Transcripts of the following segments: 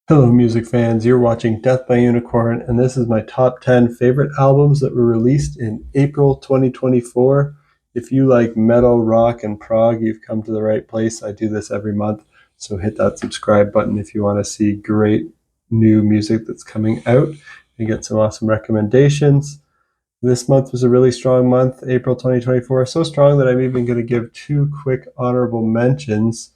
Hello, music fans. You're watching Death by Unicorn, and this is my top 10 favorite albums that were released in April 2024. If you like metal, rock, and prog, you've come to the right place. I do this every month, so hit that subscribe button if you want to see great new music that's coming out and get some awesome recommendations. This month was a really strong month, April 2024. So strong that I'm even going to give two quick honorable mentions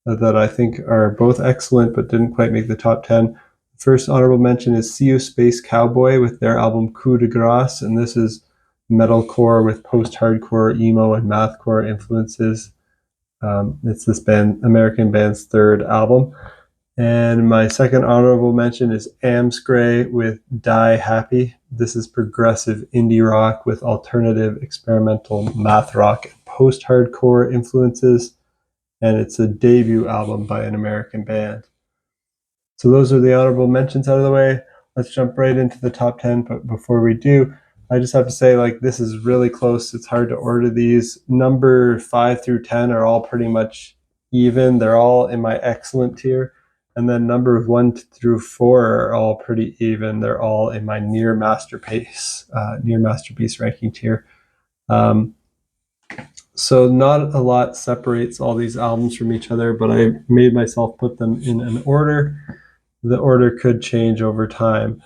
that I think are both excellent but didn't quite make the top 10. First honorable mention is SeeYouSpaceCowboy with their album Coup de Grace, and this is metalcore with post-hardcore, emo, and mathcore influences. It's this American band's third album. And my second honorable mention is Amskray with Die Happy. This is progressive indie rock with alternative experimental math rock and post-hardcore influences, and it's a debut album by an American band. So those are the honorable mentions out of the way. Let's jump right into the top 10. But before we do, I just have to say, this is really close. It's hard to order these. Number 5 through 10 are all pretty much even. They're all in my excellent tier. And then numbers 1 through 4 are all pretty even. They're all in my near masterpiece ranking tier. So not a lot separates all these albums from each other, but I made myself put them in an order. The order could change over time.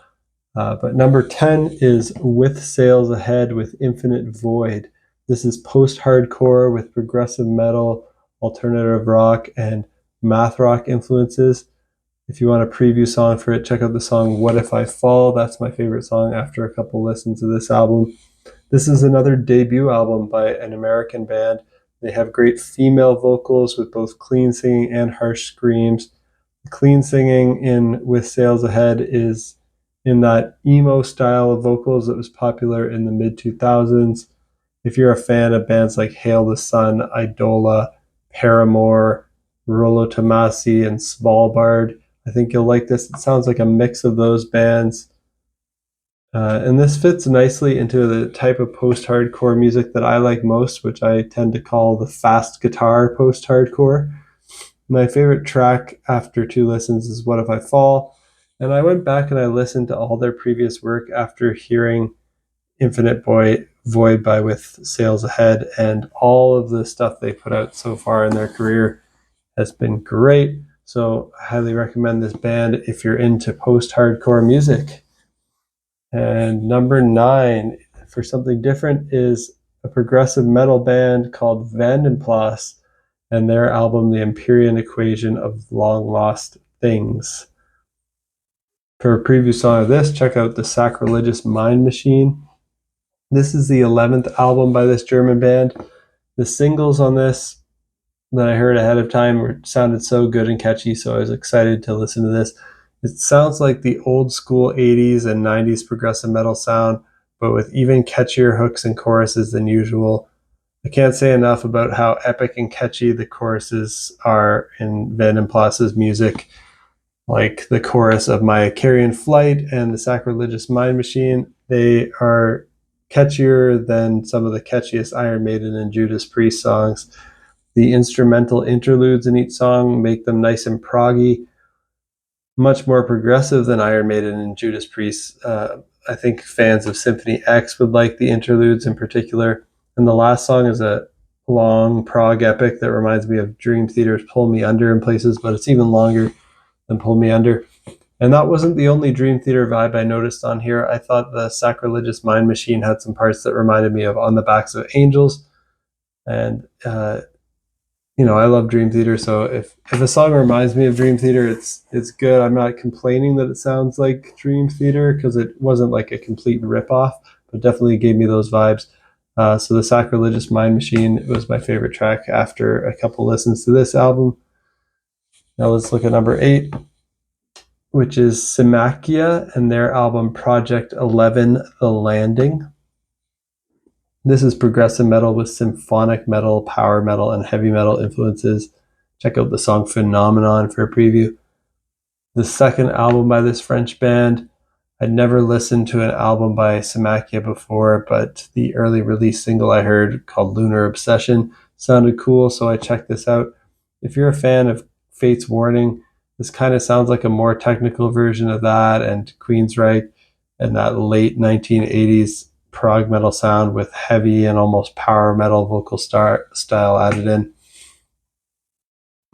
But number 10 is With Sails Ahead with Infinite Void. This is post-hardcore with progressive metal, alternative rock, and math rock influences. If you want a preview song for it, check out the song What If I Fall. That's my favorite song after a couple listens of this album. This is another debut album by an American band. They have great female vocals with both clean singing and harsh screams. The clean singing in With Sails Ahead is in that emo style of vocals that was popular in the mid-2000s. If you're a fan of bands like Hail the Sun, Eidola, Paramore, Rollo Tomasi, and Svalbard, I think you'll like this. It sounds like a mix of those bands. And this fits nicely into the type of post-hardcore music that I like most, which I tend to call the fast guitar post-hardcore. My favorite track after 2 listens is What If I Fall? And I went back and I listened to all their previous work after hearing Infinite Void by With Sails Ahead, and all of the stuff they put out so far in their career has been great. So I highly recommend this band if you're into post-hardcore music. And number 9, for something different, is a progressive metal band called Vanden Plas and their album The Empyrean Equation of Long Lost Things. For a preview song of this, check out The Sacrilegious Mind Machine. This is the 11th album by this German band. The singles on this that I heard ahead of time sounded so good and catchy, so I was excited to listen to this. It sounds like the old school 80s and 90s progressive metal sound, but with even catchier hooks and choruses than usual. I can't say enough about how epic and catchy the choruses are in Vanden Plas's music, like the chorus of My Icarian Flight and The Sacrilegious Mind Machine. They are catchier than some of the catchiest Iron Maiden and Judas Priest songs. The instrumental interludes in each song make them nice and proggy, much more progressive than Iron Maiden and Judas Priest. I think fans of Symphony X would like the interludes in particular. And the last song is a long prog epic that reminds me of Dream Theater's Pull Me Under in places, but it's even longer than Pull Me Under. And that wasn't the only Dream Theater vibe I noticed on here. I thought the Sacrilegious Mind Machine had some parts that reminded me of On the Backs of Angels. And I love Dream Theater, so if a song reminds me of Dream Theater, it's good. I'm not complaining that it sounds like Dream Theater because it wasn't like a complete ripoff, but definitely gave me those vibes. So the Sacrilegious Mind Machine was my favorite track after a couple listens to this album. Now let's look at number 8, which is Symakya and their album Project 11, The Landing. This is progressive metal with symphonic metal, power metal, and heavy metal influences. Check out the song Phenomenon for a preview. The second album by this French band. I'd never listened to an album by Symakya before, but the early release single I heard called Lunar Obsession sounded cool, so I checked this out. If you're a fan of Fate's Warning, This kind of sounds like a more technical version of that and Queensryche and that late 1980s prog metal sound with heavy and almost power metal vocal style added in.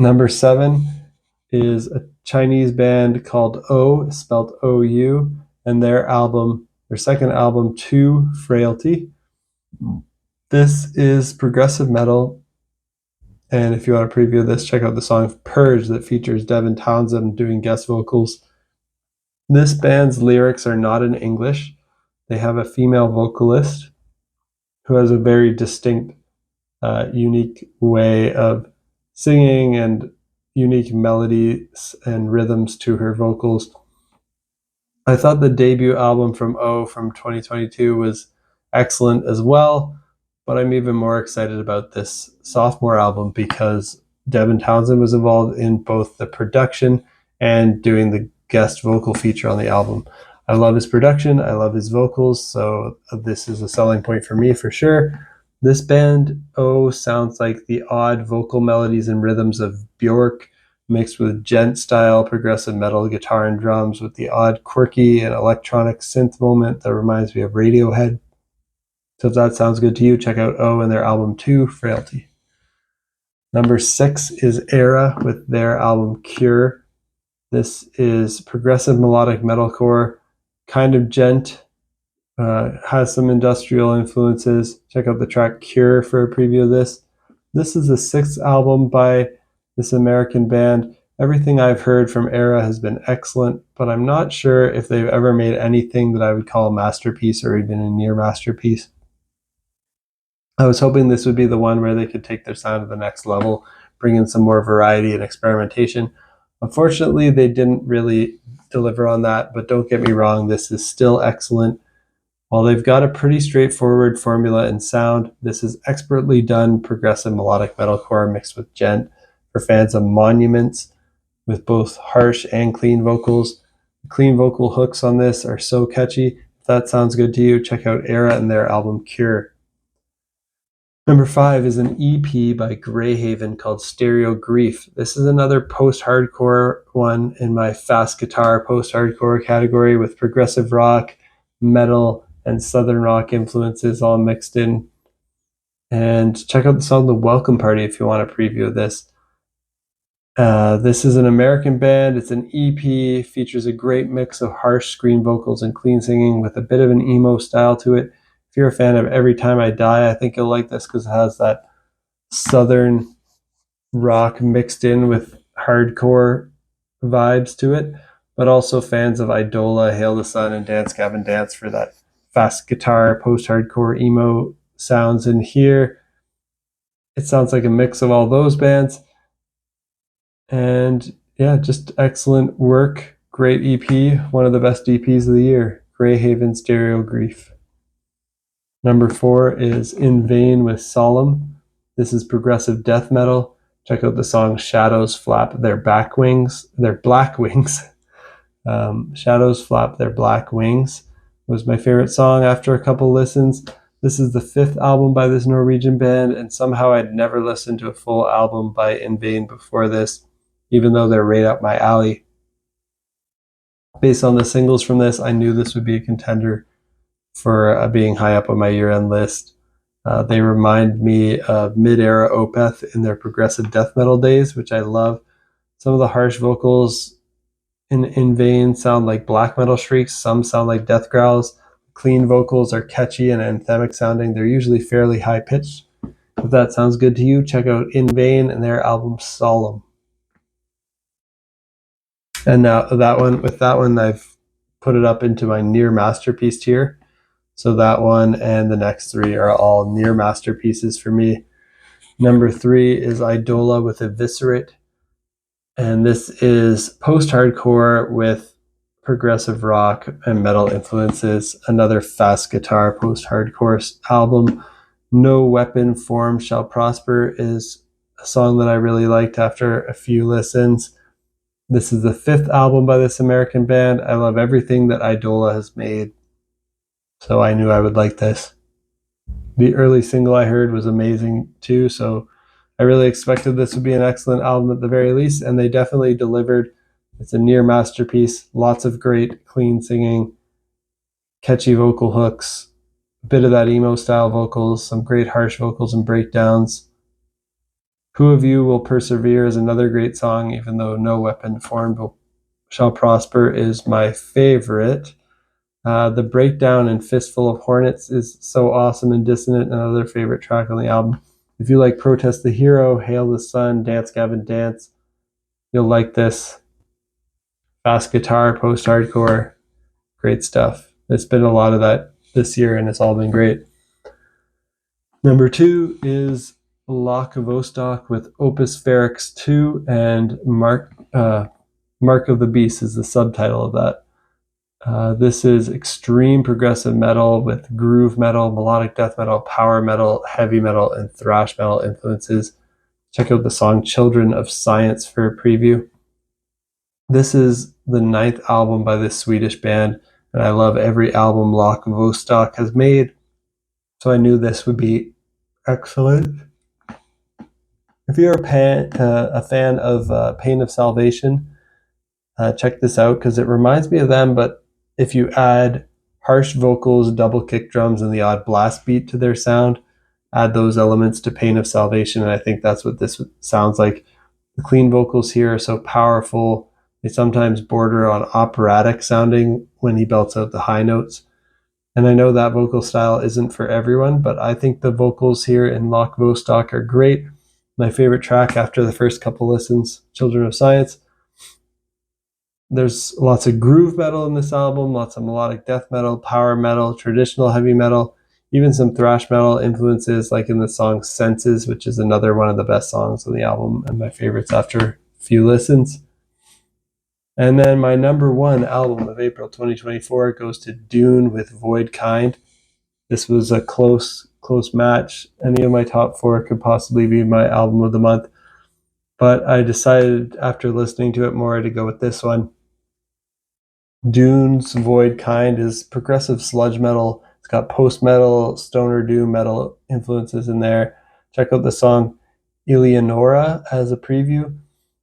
Number 7 is a Chinese band called O, spelled O-U, and their second album, 2, Frailty. This is progressive metal, and if you want to preview this, check out the song Purge that features Devin Townsend doing guest vocals. This band's lyrics are not in English. They have a female vocalist who has a very distinct, unique way of singing and unique melodies and rhythms to her vocals. I thought the debut album from O from 2022 was excellent as well, but I'm even more excited about this sophomore album because Devin Townsend was involved in both the production and doing the guest vocal feature on the album. I love his production, I love his vocals, so this is a selling point for me for sure. This band, O, sounds like the odd vocal melodies and rhythms of Bjork, mixed with Djent style progressive metal guitar and drums with the odd quirky and electronic synth moment that reminds me of Radiohead. So if that sounds good to you, check out O and their album 2, Frailty. Number 6 is Erra with their album Cure. This is progressive melodic metalcore, kind of Djent, has some industrial influences. Check out the track Cure for a preview of this. This is the 6th album by this American band. Everything I've heard from Erra has been excellent, but I'm not sure if they've ever made anything that I would call a masterpiece or even a near masterpiece. I was hoping this would be the one where they could take their sound to the next level, bring in some more variety and experimentation. Unfortunately, they didn't really deliver on that, but don't get me wrong, this is still excellent. While they've got a pretty straightforward formula and sound, this is expertly done progressive melodic metalcore mixed with Djent for fans of monuments with both harsh and clean vocals. The clean vocal hooks on this are so catchy. If that sounds good to you, check out Erra and their album Cure. Number 5 is an EP by Greyhaven called Stereo Grief. This is another post-hardcore one in my fast guitar post-hardcore category with progressive rock, metal, and southern rock influences all mixed in. And check out the song The Welcome Party if you want a preview of this. This is an American band. It's an EP, features a great mix of harsh screen vocals and clean singing with a bit of an emo style to it. If you're a fan of Every Time I Die, I think you'll like this because it has that southern rock mixed in with hardcore vibes to it, but also fans of Eidola, Hail the Sun, and Dance Gavin Dance for that fast guitar, post-hardcore emo sounds in here. It sounds like a mix of all those bands. And yeah, just excellent work. Great EP, one of the best EPs of the year. Greyhaven Stereo Grief. Number 4 is In Vain with Solemn. This is progressive death metal. Check out the song Shadows Flap Their Black Wings. Shadows Flap Their Black Wings was my favorite song after a couple listens. This is the 5th album by this Norwegian band, and somehow I'd never listened to a full album by In Vain before this, even though they're right up my alley. Based on the singles from this, I knew this would be a contender for being high up on my year-end list. They remind me of mid-era Opeth in their progressive death metal days, which I love. Some of the harsh vocals in Vain sound like black metal shrieks. Some sound like death growls. Clean vocals are catchy and anthemic sounding. They're usually fairly high-pitched. If that sounds good to you, check out In Vain and their album Solemn. And now with that one, I've put it up into my near masterpiece tier. So that one and the next 3 are all near masterpieces for me. Number 3 is Eidola with Eviscerate. And this is post-hardcore with progressive rock and metal influences. Another fast guitar post-hardcore album. No Weapon Form Shall Prosper is a song that I really liked after a few listens. This is the 5th album by this American band. I love everything that Eidola has made, so I knew I would like this. The early single I heard was amazing too, so I really expected this would be an excellent album at the very least, and they definitely delivered. It's a near masterpiece. Lots of great clean singing, catchy vocal hooks, a bit of that emo style vocals, some great harsh vocals and breakdowns. Who of You Will Persevere is another great song, even though No Weapon Formed Shall Prosper is my favorite. The breakdown in Fistful of Hornets is so awesome and dissonant, another favorite track on the album. If you like Protest the Hero, Hail the Sun, Dance Gavin Dance, you'll like this. Fast guitar, post-hardcore, great stuff. It's been a lot of that this year, and it's all been great. Number 2 is Loch Vostok with Opus Ferox 2, and Mark of the Beast is the subtitle of that. This is extreme progressive metal with groove metal, melodic death metal, power metal, heavy metal, and thrash metal influences. Check out the song Children of Science for a preview. This is the 9th album by this Swedish band, and I love every album Loch Vostok has made, so I knew this would be excellent. If you're a fan of Pain of Salvation, check this out because it reminds me of them, but if you add harsh vocals, double kick drums, and the odd blast beat to their sound, add those elements to Pain of Salvation, and I think that's what this sounds like. The clean vocals here are so powerful. They sometimes border on operatic sounding when he belts out the high notes. And I know that vocal style isn't for everyone, but I think the vocals here in Loch Vostok are great. My favorite track after the first couple listens, Children of Science. There's lots of groove metal in this album, lots of melodic death metal, power metal, traditional heavy metal, even some thrash metal influences like in the song Senses, which is another one of the best songs on the album and my favorites after a few listens. And then my number 1 album of April 2024 goes to Dune with Voidkind. This was a close match. Any of my top 4 could possibly be my album of the month, but I decided after listening to it more to go with this one. Dune's Voidkind is progressive sludge metal. It's got post-metal, stoner doom metal influences in there. Check out the song Eleonora as a preview.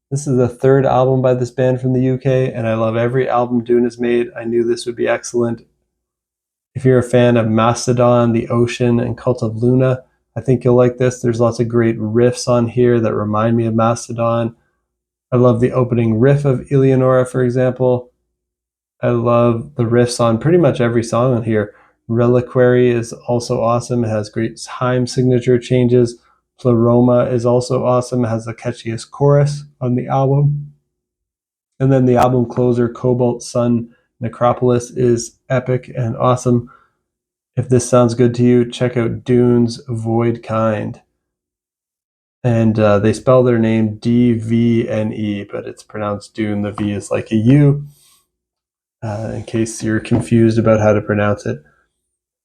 This is the 3rd album by this band from the UK, and I love every album Dune has made. I knew this would be excellent. If you're a fan of Mastodon, The Ocean, and Cult of Luna, I think you'll like this. There's lots of great riffs on here that remind me of Mastodon. I love the opening riff of Eleonora, for example. I love the riffs on pretty much every song on here. Reliquary is also awesome. It has great time signature changes. Pleroma is also awesome. It has the catchiest chorus on the album. And then the album closer, Cobalt Sun Necropolis, is epic and awesome. If this sounds good to you, check out Dune's Voidkind. And they spell their name DVNE, but it's pronounced Dune. The V is like a U, in case you're confused about how to pronounce it.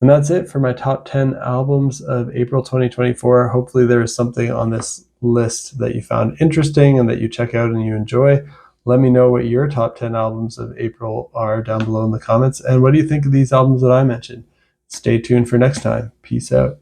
And that's it for my top 10 albums of April 2024. Hopefully there is something on this list that you found interesting and that you check out and you enjoy. Let me know what your top 10 albums of April are down below in the comments. And what do you think of these albums that I mentioned? Stay tuned for next time. Peace out.